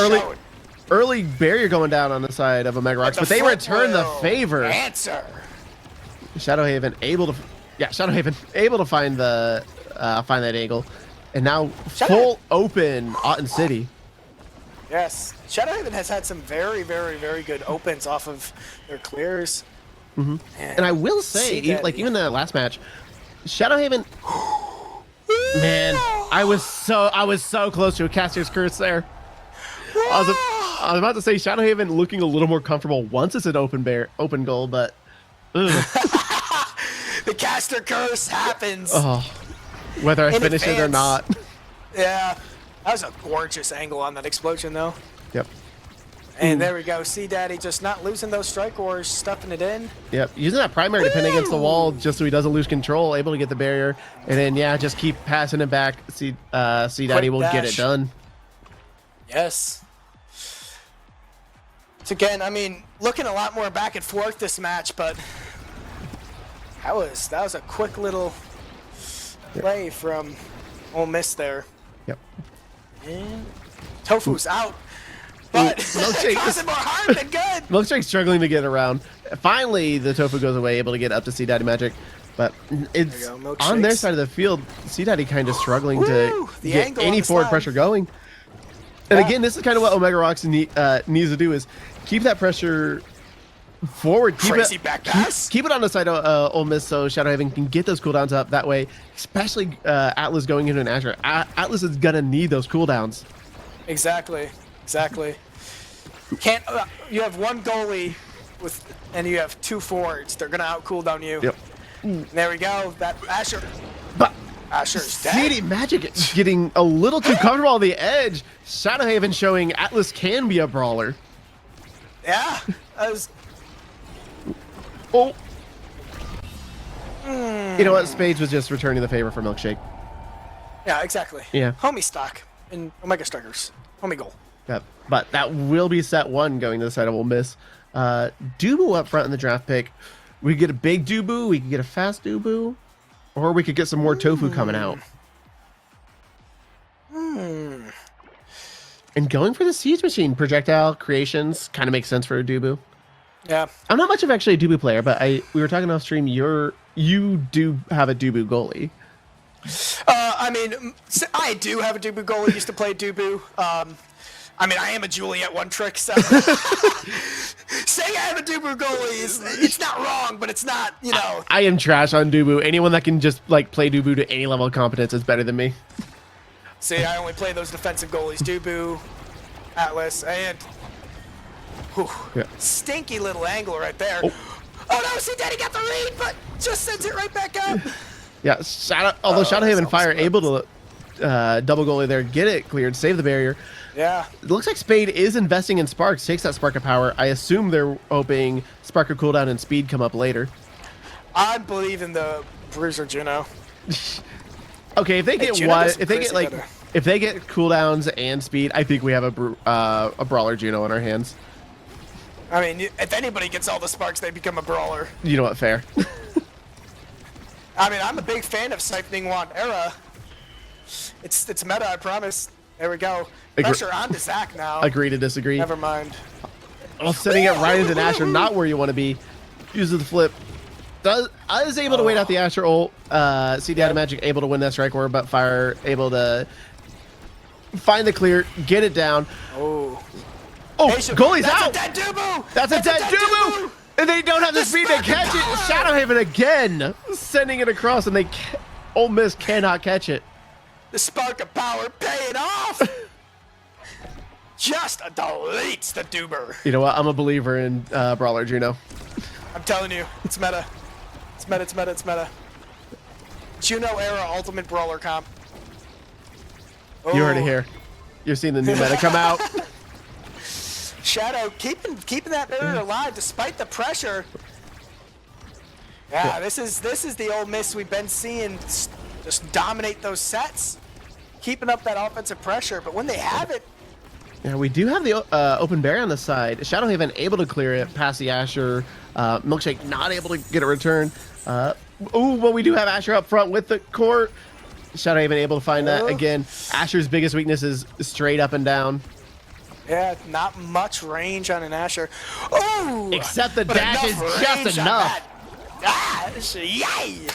early barrier going down on the side of Omega Rocks, but they return the favor. Answer. Shadowhaven able to find that angle, and now full open Otten City. Yes, Shadowhaven has had some very good opens off of their clears. And I will say, even the last match, Shadowhaven. Man, I was so close to a caster's curse there. I was about to say Shadowhaven looking a little more comfortable once it's an open goal, but. The caster curse happens. Oh, whether I finish it or not. Yeah. That was a gorgeous angle on that explosion, though. Yep. And there we go. See Daddy just not losing those strike ores, stuffing it in. Yep. Using that primary to pin against the wall just so he doesn't lose control, able to get the barrier. And then, yeah, just keep passing it back. See Daddy will get it done. Yes. So again, I mean, looking a lot more back and forth this match, but that was a quick little play from Ole Miss there. Yep. And Tofu's out, but causing more harm than good. Milkshake's struggling to get around. Finally, the Tofu goes away, able to get up to C Daddy Magic. But it's on their side of the field. C Daddy kind of struggling to get any forward pressure going. And again, this is kind of what Omega Rocks needs to do is keep that pressure forward. Keep it on the side of Ole Miss so Shadowhaven can get those cooldowns up that way, especially Atlas going into an Azure. Atlas is going to need those cooldowns. Exactly. Can't you have one goalie and you have two forwards. They're going to out cooldown you. Yep. There we go. That Asher. But Asher's dead. CD Magic getting a little too comfortable on the edge. Shadowhaven showing Atlas can be a brawler. Yeah. Oh. You know what? Spades was just returning the favor for Milkshake. Yeah, exactly. Yeah. Homie stock and Omega Strikers. Homie goal. Yep. But that will be set one going to the side of Ole Miss. Dubu up front in the draft pick. We could get a big Dubu, we could get a fast Dubu, or we could get some more Tofu coming out. And going for the Siege Machine projectile creations kind of makes sense for a Dubu. Yeah. I'm not much of actually a Dubu player, but we were talking off stream. You do have a Dubu goalie. I mean, I do have a Dubu goalie. Used to play Dubu. I mean, I am a Juliet one trick, so saying I have a Dubu goalie it's not wrong, but it's not, you know. I am trash on Dubu. Anyone that can just like play Dubu to any level of competence is better than me. See, I only play those defensive goalies: Dubu, Atlas, and stinky little angle right there. Oh no, see, Daddy got the read, but just sends it right back up. Yeah, although Shadowhaven Fire able to double goalie there, get it cleared, save the barrier. Yeah. It looks like Spade is investing in Sparks, takes that Spark of Power. I assume they're hoping Spark of Cooldown and Speed come up later. I believe in the Bruiser Juno. Okay, if they get if they get cooldowns and speed, I think we have a brawler Juno in our hands. I mean, if anybody gets all the sparks, they become a brawler. You know what? Fair. I mean, I'm a big fan of Siphoning Wand Era. It's meta, I promise. There we go. Pressure on to Zach now. Agree to disagree. Never mind. Well, setting it right into Asher, not where you want to be. Uses the flip. I was able to wait out the Asher ult. See Data Magic able to win that strike war, but Fire able to find the clear, get it down. Oh, goalie's out. That's a dead Dubu. That's a dead Dubu. And they don't have the speed to catch it. Shadowhaven again, sending it across, and Ole Miss cannot catch it. The spark of power paying off. Just deletes the Duber. You know what? I'm a believer in Brawler Juno. I'm telling you, it's meta. It's meta, it's meta, it's meta. Juno era ultimate brawler comp. Oh. You heard it here. You're seeing the new meta come out. Shadow keeping that barrier alive despite the pressure. Yeah, this is the Ole Miss we've been seeing just dominate those sets, keeping up that offensive pressure. But when they have it, yeah, we do have the open barrier on the side. Shadowhaven able to clear it past the Asher. Milkshake not able to get a return. Well, we do have Asher up front with the core. Shadowhaven able to find that again. Asher's biggest weakness is straight up and down. Yeah, not much range on an Asher. Oh! Except the dash is just enough. Yay!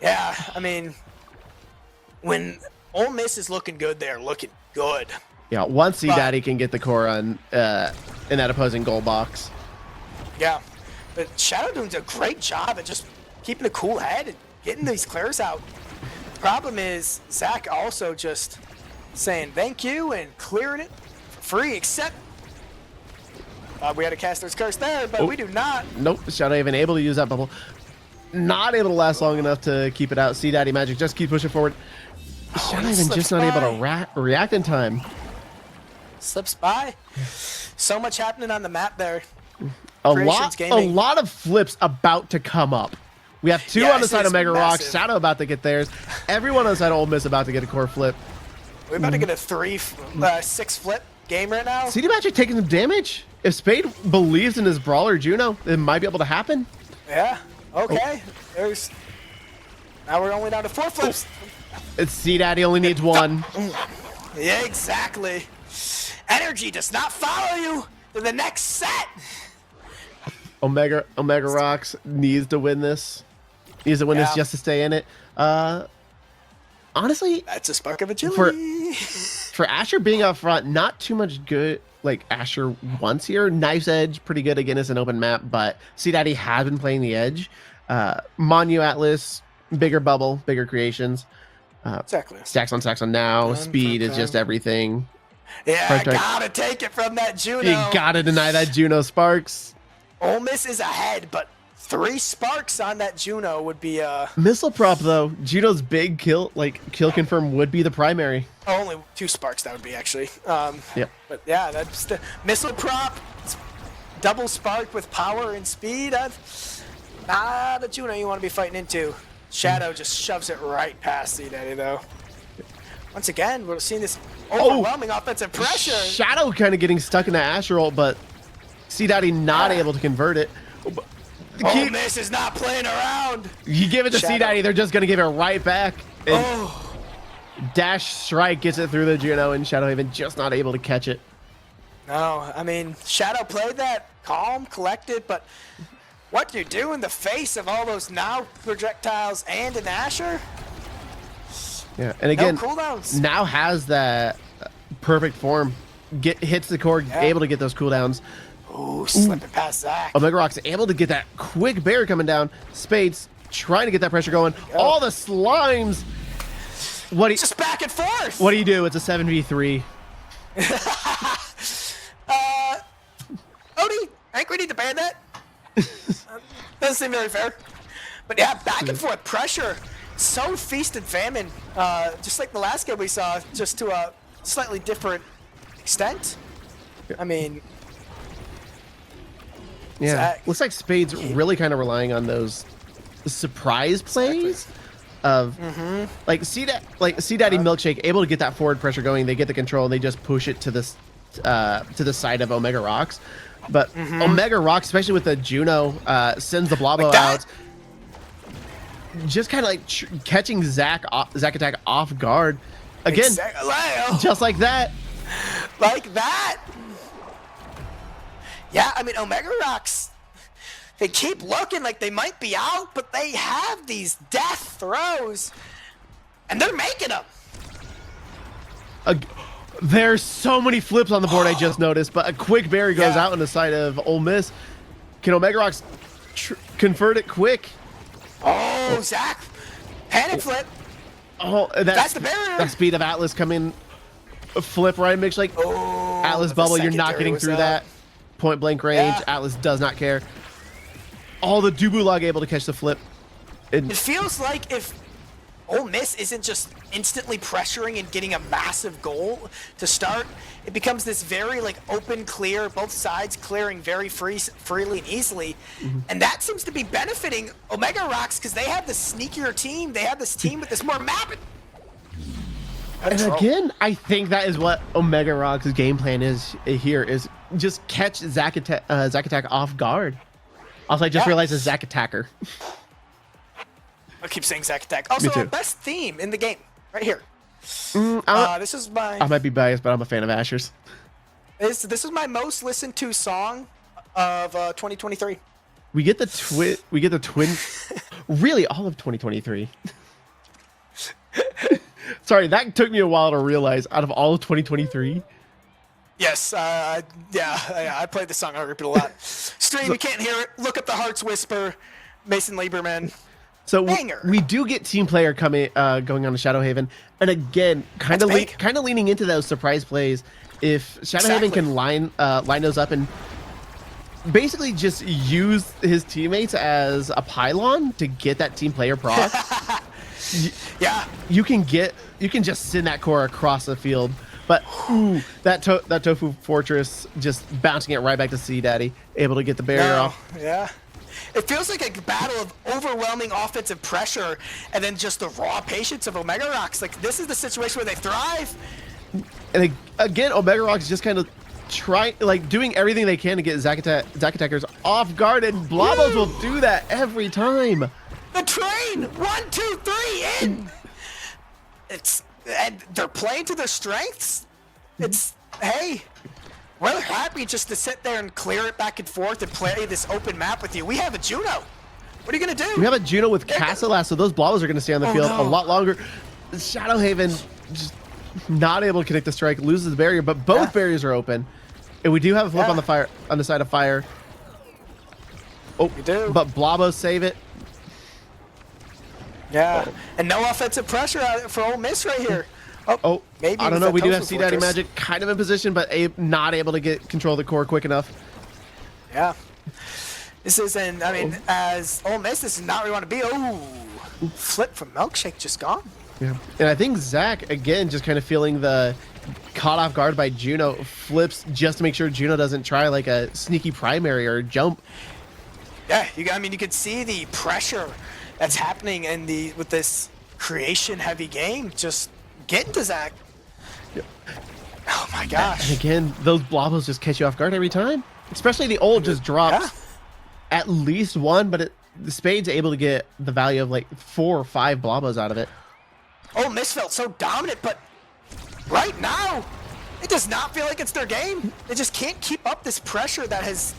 Yeah, I mean, when Ole Miss is looking good, they're looking good. Yeah, once C-Daddy can get the core on in that opposing goal box. Yeah, but Shadow doing a great job at just keeping a cool head and getting these clears out. Problem is, Zach also just saying thank you and clearing it for free, except we had a caster's curse there, but we do not. Nope, Shadowhaven able to use that bubble. Not able to last long enough to keep it out. C-Daddy Magic just keep pushing forward. Shadowhaven just not able to react in time. Slips by. So much happening on the map there. A lot of flips about to come up. We have two on the side of Mega Rocks. Shadow about to get theirs. Everyone on the side of Ole Miss about to get a core flip. We're about to get a 6 flip game right now. CD Magic taking some damage. If Spade believes in his brawler Juno, it might be able to happen. Yeah. Okay. There's. Now we're only down to 4 flips. It's C Daddy only needs 1. Yeah, exactly. Energy does not follow you to the next set. Omega Rocks needs to win this. Needs to win this just to stay in it. Honestly, that's a spark of agility. For Asher being up front, not too much good. Like Asher wants here. Knife's Edge, pretty good again as an open map, but C Daddy has been playing the edge. Monu Atlas, bigger bubble, bigger creations. Exactly. Stacks on now. Speed is just everything. Yeah, I gotta take it from that Juno. You gotta deny that Juno Sparks. Ole Miss is ahead, but 3 sparks on that Juno would be missile prop though. Juno's big kill confirm would be the primary. Only 2 sparks that would be actually. Yep. But yeah, that's the missile prop. Double spark with power and speed. That's not a Juno you want to be fighting into. Shadow just shoves it right past C Daddy though. Once again, we're seeing this overwhelming offensive pressure. Shadow kind of getting stuck in the Asher ult, but C Daddy not able to convert it. Ole Miss is not playing around. You give it to C Daddy, they're just gonna give it right back. And Dash Strike gets it through the Juno, and Shadowhaven just not able to catch it. No, I mean Shadow played that calm, collected, but what do you do in the face of all those now projectiles and an Asher? Yeah, and again, no cooldowns. Now has that perfect form. Hits the core, able to get those cooldowns. Ooh, slipping past Zach. Omega Rock's able to get that quick barrier coming down. Spades trying to get that pressure going. All the slimes. Just back and forth. What do you do? It's a 7v3. Odie, I think we need to ban that. Doesn't seem very fair. But yeah, back and forth pressure. So feast and famine. Just like the last game we saw, just to a slightly different extent. I mean... Yeah, Zach. Looks like Spade's really kind of relying on those surprise plays of like C Daddy Milkshake able to get that forward pressure going. They get the control and they just push it to this to the side of Omega Rocks. But Omega Rocks, especially with the Juno, sends the Blobbo out. Just kind of like catching Zac Attack off guard again, just like that. Like that. Yeah, I mean, Omega Rocks, they keep looking like they might be out, but they have these death throws, and they're making them. There's so many flips on the board I just noticed, but a quick berry goes out on the side of Ole Miss. Can Omega Rocks convert it quick? Oh, Zach, panic flip. Oh, that's the barrier. That speed of Atlas coming, flip right mix like Atlas bubble. You're not getting through that. Point blank range. Atlas does not care. All the Dubulag able to catch the flip. It feels like if Ole Miss isn't just instantly pressuring and getting a massive goal to start, it becomes this very like open, clear, both sides clearing very freely and easily, and that seems to be benefiting Omega Rocks because they have this sneakier team. They have this team with this more map. And again, I think that is what Omega Rocks' game plan is here, is just catch Zac Attack off guard. Also, I just realized it's Zac Attacker. I keep saying Zac Attack. Also, best theme in the game, right here. This is my... I might be biased, but I'm a fan of Asher's. This is my most listened to song of 2023. We get the twin... really, all of 2023. Sorry, that took me a while to realize. Out of all of 2023. Yes, I played this song on repeat a lot. Stream, you can't hear it. Look up the Heart's Whisper, Mason Lieberman. So we do get team player coming going on to Shadowhaven, and again, kind of leaning into those surprise plays. If Shadowhaven can line those up and basically just use his teammates as a pylon to get that team player proc. Yeah. You can just send that core across the field, but ooh, that tofu fortress just bouncing it right back to C Daddy, able to get the barrier off. Yeah. It feels like a battle of overwhelming offensive pressure and then just the raw patience of Omega Rocks. Like, this is the situation where they thrive. And again, Omega Rocks just kind of doing everything they can to get Zack attackers off guard, and Blabos will do that every time. The train! 1, 2, 3, in! And they're playing to their strengths. Hey, we're happy just to sit there and clear it back and forth and play this open map with you. We have a Juno. What are you going to do? We have a Juno with Castellass, so those Blabos are going to stay on the field a lot longer. Shadowhaven just not able to connect the strike, loses the barrier, but both barriers are open. And we do have a flip on the side of fire. Oh, we do. But Blabos save it. Yeah, and no offensive pressure for Ole Miss right here. Maybe I don't know. We do have C Daddy Magic kind of in position, but not able to get control of the core quick enough. Yeah. This isn't, I mean, as Ole Miss, this is not where you want to be. Oh, flip from Milkshake just gone. Yeah. And I think Zach, again, just kind of feeling the caught off guard by Juno, flips just to make sure Juno doesn't try like a sneaky primary or jump. Yeah, I mean, you could see the pressure that's happening with this creation-heavy game. Just getting to Zach. Yep. Oh my gosh! And again, those Blabos just catch you off guard every time. Especially the ult just drops at least one, but the Spade's able to get the value of like 4 or 5 Blabos out of it. Ole Miss felt so dominant, but right now, it does not feel like it's their game. They just can't keep up this pressure that has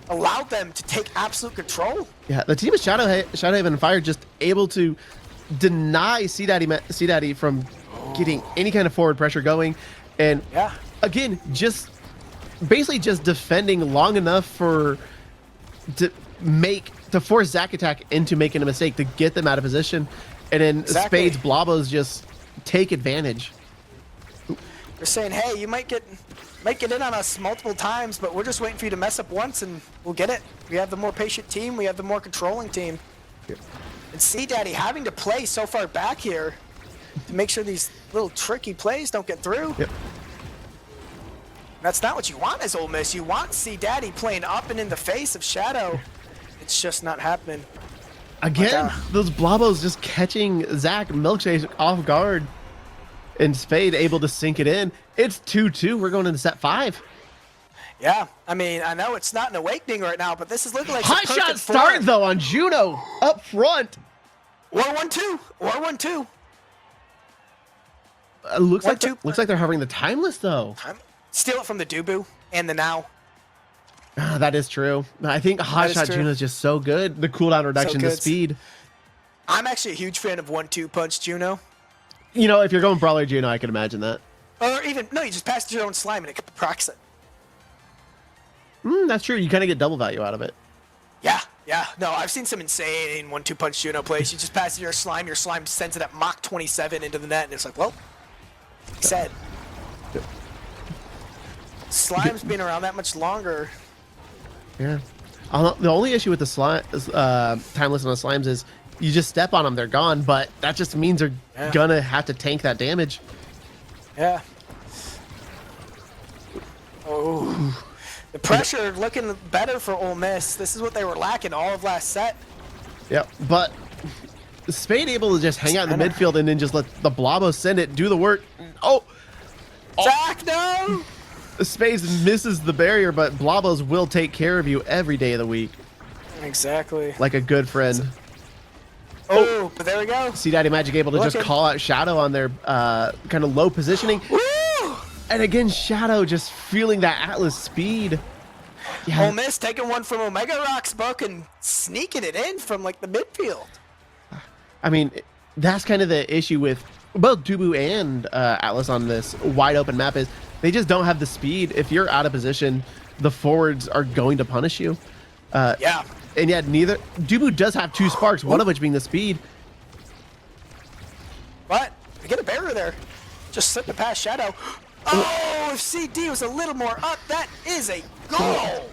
allowed them to take absolute control. Yeah, the team of Shadowhaven and Fire just able to deny C Daddy from getting any kind of forward pressure going, and again, just basically just defending long enough to force Zack attack into making a mistake to get them out of position, and then Spade's Blabos just take advantage. They're saying, hey, you might get in on us multiple times, but we're just waiting for you to mess up once and we'll get it. We have the more patient team, we have the more controlling team. Yep. And C Daddy having to play so far back here to make sure these little tricky plays don't get through. Yep. That's not what you want as Ole Miss. You want C Daddy playing up and in the face of Shadow. It's just not happening. Again, those Blabos just catching Zack Milkshake off guard, and Spade able to sink it in. It's 2-2. We're going into set 5. Yeah, I mean, I know it's not an awakening right now, but this is looking like hot shot start though on Juno up front. Or 1-2. Or 1-2. Looks like they're hovering the timeless though. Steal it from the Dubu and the Now. That is true. I think hot shot Juno is just so good. The cooldown reduction, the speed. I'm actually a huge fan of 1-2 punch Juno. You know, if you're going brawler Juno, I can imagine that. Or even you just pass your own slime and it procs it. That's true. You kind of get double value out of it. Yeah. No, I've seen some insane 1-2 punch Juno plays. You just pass your slime sends it at Mach 27 into the net, and it's like, well, like I said. Slime's been around that much longer. Yeah. The only issue with the timeless on the slimes is you just step on them, they're gone, but that just means they're gonna have to tank that damage. Yeah. Oh. The pressure looking better for Ole Miss. This is what they were lacking all of last set. Yep, but Spade able to just hang out in the midfield and then just let the Blabos send it, do the work. Zach, no! Spades misses the barrier, but Blabos will take care of you every day of the week. Exactly. Like a good friend. But there we go. C Daddy Magic able to just call out Shadow on their kind of low positioning. Woo! And again, Shadow just feeling that Atlas speed. Yeah. Ole Miss taking one from Omega Rock's book and sneaking it in from like the midfield. I mean, that's kind of the issue with both Dubu and Atlas on this wide open map is they just don't have the speed. If you're out of position, the forwards are going to punish you. And yet neither Dubu does have 2 sparks, one of which being the speed. But they get a barrier there. Just slip it past Shadow. Oh, if CD was a little more up, that is a goal.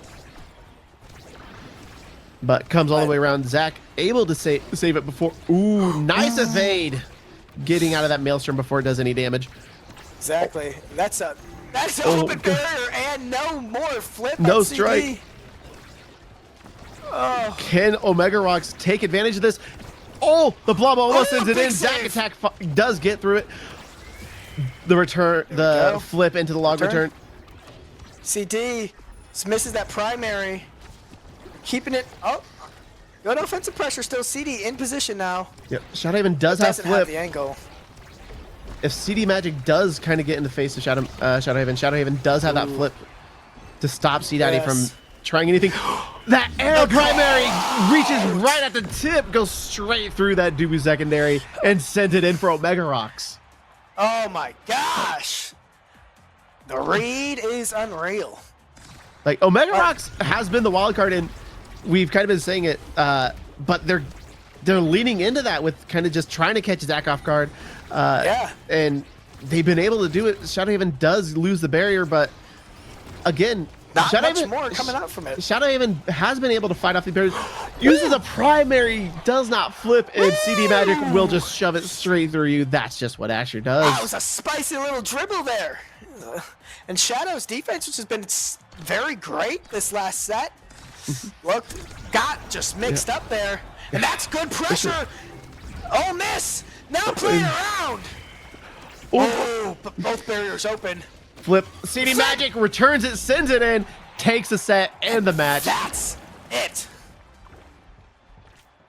but comes all the way around. Zach able to save it before. Ooh, nice evade. Getting out of that maelstrom before it does any damage. Exactly. That's an open barrier and no more flip. No strike. Oh. Can Omega Rocks take advantage of this? Oh, the Blob almost sends it in. Zack Attack does get through it. The return, the flip into the log return. CD misses that primary. Keeping it. Oh, good offensive pressure still. CD in position now. Yep. Shadowhaven does have flip. Have the angle. If CD Magic does kind of get in the face of Shadowhaven, Shadowhaven does have that flip to stop C Daddy from trying anything. That arrow primary reaches right at the tip, goes straight through that Dubu secondary, and sent it in for Omega Rocks. Oh my gosh. The read is unreal. Like, Omega Rocks has been the wild card, and we've kind of been saying it, but they're leaning into that with kind of just trying to catch Zach off guard. And they've been able to do it. Shadowhaven does lose the barrier, but again, not much more coming out from it. Shadowhaven has been able to fight off the barriers. Uses a primary, does not flip, and CD Magic will just shove it straight through you. That's just what Asher does. That was a spicy little dribble there. And Shadow's defense, which has been very great this last set, got just mixed up there. And that's good pressure. Oh, miss. Now playing around. Oh, but both barriers open. Flip. CD Magic returns it, sends it in, takes the set and the match. That's it.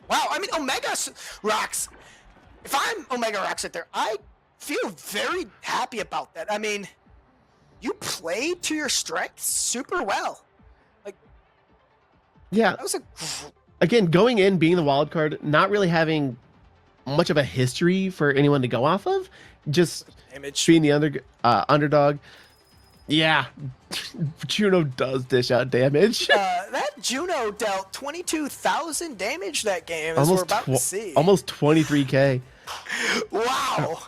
Wow, I mean, Omega Rocks. If I'm Omega Rocks out there, I feel very happy about that. I mean, you played to your strengths super well. Like, yeah. That was again, going in, being the wild card, not really having much of a history for anyone to go off of, just being the underdog. Yeah, Juno does dish out damage. That Juno dealt 22,000 damage that game, as we're about to see. Almost 23K. Wow.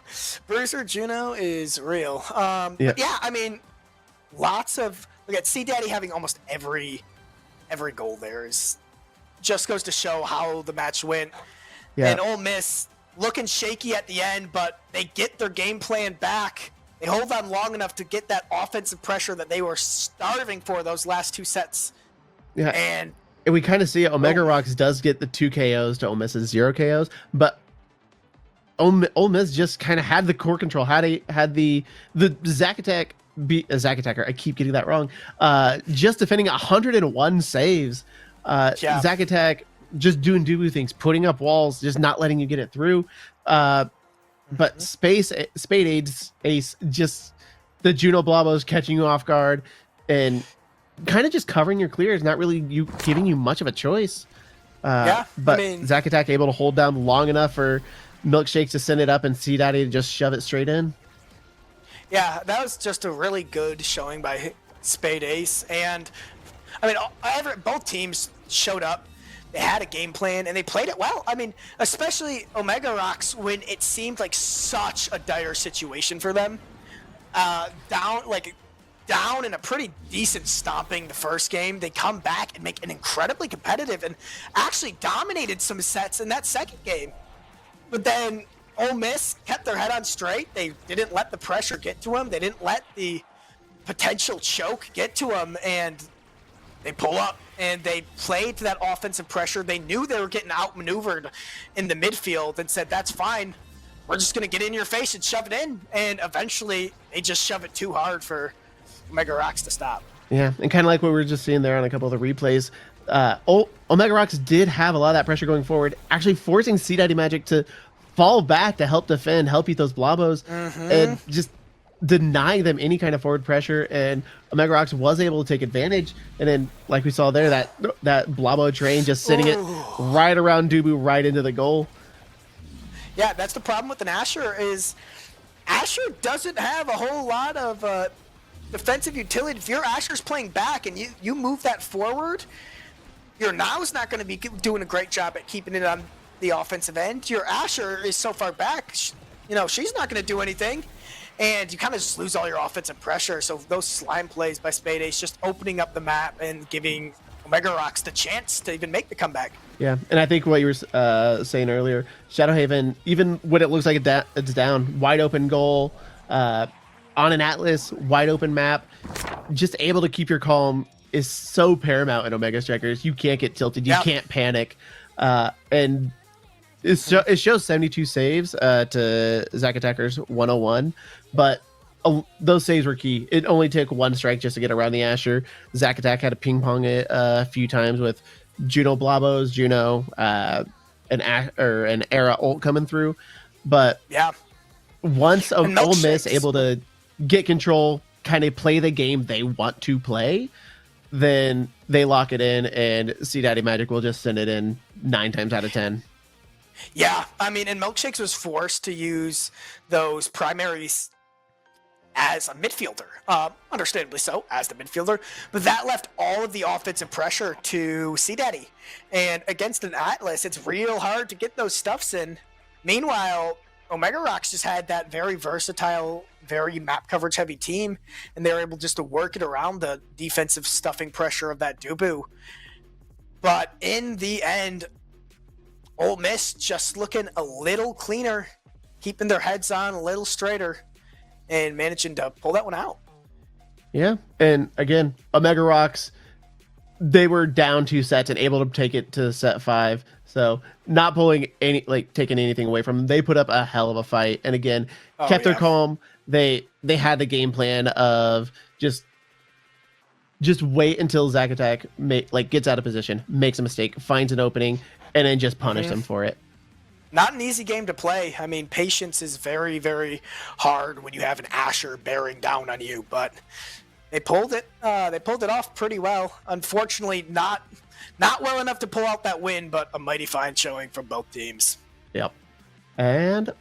Bruiser Juno is real. Yeah, I mean, lots of... Look at C-Daddy having almost every goal there. Just goes to show how the match went. Yeah. And Ole Miss looking shaky at the end, but they get their game plan back. They hold on long enough to get that offensive pressure that they were starving for those last two sets. Yeah, and we kind of see Omega Rocks does get the 2 KOs to Ole Miss's 0 KOs, but Ole Miss just kind of had the core control, had the Zack Attack beat a Zack Attacker. I keep getting that wrong. Just defending 101 saves. Zack Attack just doing Dubu things, putting up walls, just not letting you get it through. But Spade Ace, just the Juno Blobos catching you off guard and kind of just covering your clears, not really giving you much of a choice. But I mean, Zack Attack able to hold down long enough for Milkshakes to send it up and C Daddy to just shove it straight in. Yeah, that was just a really good showing by Spade Ace. And I mean, both teams showed up. They had a game plan, and they played it well. I mean, especially Omega Rocks, when it seemed like such a dire situation for them. Down in a pretty decent stomping the first game. They come back and make an incredibly competitive and actually dominated some sets in that second game. But then Ole Miss kept their head on straight. They didn't let the pressure get to them. They didn't let the potential choke get to them, and they pull up. And they played to that offensive pressure. They knew they were getting outmaneuvered in the midfield and said, that's fine. We're just going to get in your face and shove it in. And eventually, they just shove it too hard for Omega Rocks to stop. Yeah, and kind of like what we were just seeing there on a couple of the replays, Omega Rocks did have a lot of that pressure going forward, actually forcing C Daddy Magic to fall back to help defend, help eat those Blobos, and just denying them any kind of forward pressure. And Omega Rocks was able to take advantage, and then like we saw there, that Blobo train just sitting it right around Dubu, right into the goal. Yeah, that's the problem with an Asher, is Asher doesn't have a whole lot of defensive utility. If your Asher's playing back and you move that forward, your Now's not going to be doing a great job at keeping it on the offensive end. Your Asher is so far back, she's not going to do anything. And you kind of just lose all your offensive pressure. So those slime plays by Spade Ace, just opening up the map and giving Omega Rocks the chance to even make the comeback. Yeah, and I think what you were saying earlier, Shadowhaven, even when it looks like it's down, wide open goal, on an Atlas, wide open map, just able to keep your calm is so paramount in Omega Strikers. You can't get tilted, you can't panic, and it shows 72 saves to Zack Attacker's 101, but those saves were key. It only took one strike just to get around the Asher. Zack Attack had to ping pong it a few times with Juno Blabos, Juno, an Era ult coming through, but once Ole Miss able to get control, kind of play the game they want to play, then they lock it in, and C Daddy Magic will just send it in 9 times out of 10. Yeah, I mean, and Milkshakes was forced to use those primaries as a midfielder, understandably so, as the midfielder, but that left all of the offensive pressure to C-Daddy. And against an Atlas, it's real hard to get those stuffs in. Meanwhile, Omega Rocks just had that very versatile, very map coverage heavy team, and they were able just to work it around the defensive stuffing pressure of that Dubu. But in the end, Ole Miss just looking a little cleaner, keeping their heads on a little straighter, and managing to pull that one out. Yeah, and again, Omega Rocks, they were down 2 sets and able to take it to set 5. So not pulling taking anything away from them. They put up a hell of a fight, and again, kept their calm. They had the game plan of just wait until Zack Attack gets out of position, makes a mistake, finds an opening, and then just punish them for it. Not an easy game to play. I mean, patience is very, very hard when you have an Asher bearing down on you, but they pulled it. They pulled it off pretty well. Unfortunately, not well enough to pull out that win, but a mighty fine showing from both teams. Yep. And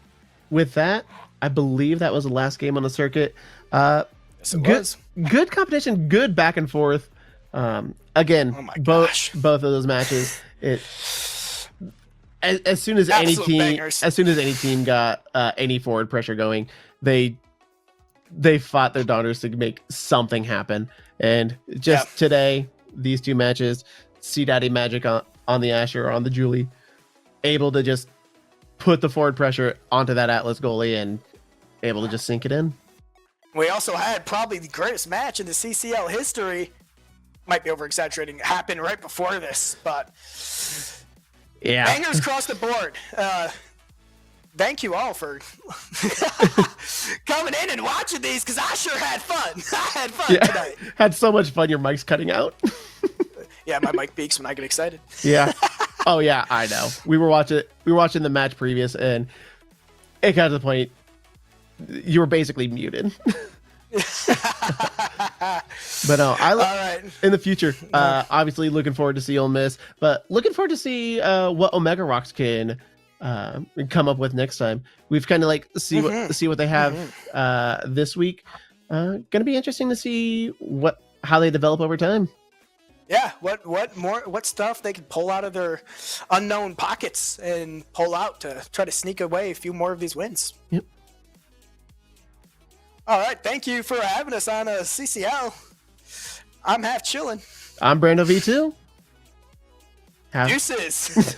with that, I believe that was the last game on the circuit. Yes, it was. Good competition, good back and forth. Again, both of those matches, as soon as any team got any forward pressure going, they fought their daughters to make something happen. And just today, these 2 matches, C Daddy Magic on the Asher or on the Julie, able to just put the forward pressure onto that Atlas goalie and able to just sink it in. We also had probably the greatest match in the CCL history. Might be over exaggerating. Happen right before this, but yeah, bangers across the board. Thank you all for coming in and watching these, because I sure had fun. I had fun tonight. Had so much fun. Your mic's cutting out. Yeah, my mic peaks when I get excited. Yeah. Oh yeah, I know. We were watching the match previous, and it got to the point you were basically muted. But no, all right. In the future, obviously looking forward to see Ole Miss, but looking forward to see what Omega Rocks can come up with next time. We've kind of see what they have this week. Gonna be interesting to see how they develop over time. Yeah, what stuff they can pull out of their unknown pockets and pull out to try to sneak away a few more of these wins. Yep. All right, thank you for having us on CCL. I'm half chilling. I'm Brando V2. Deuces.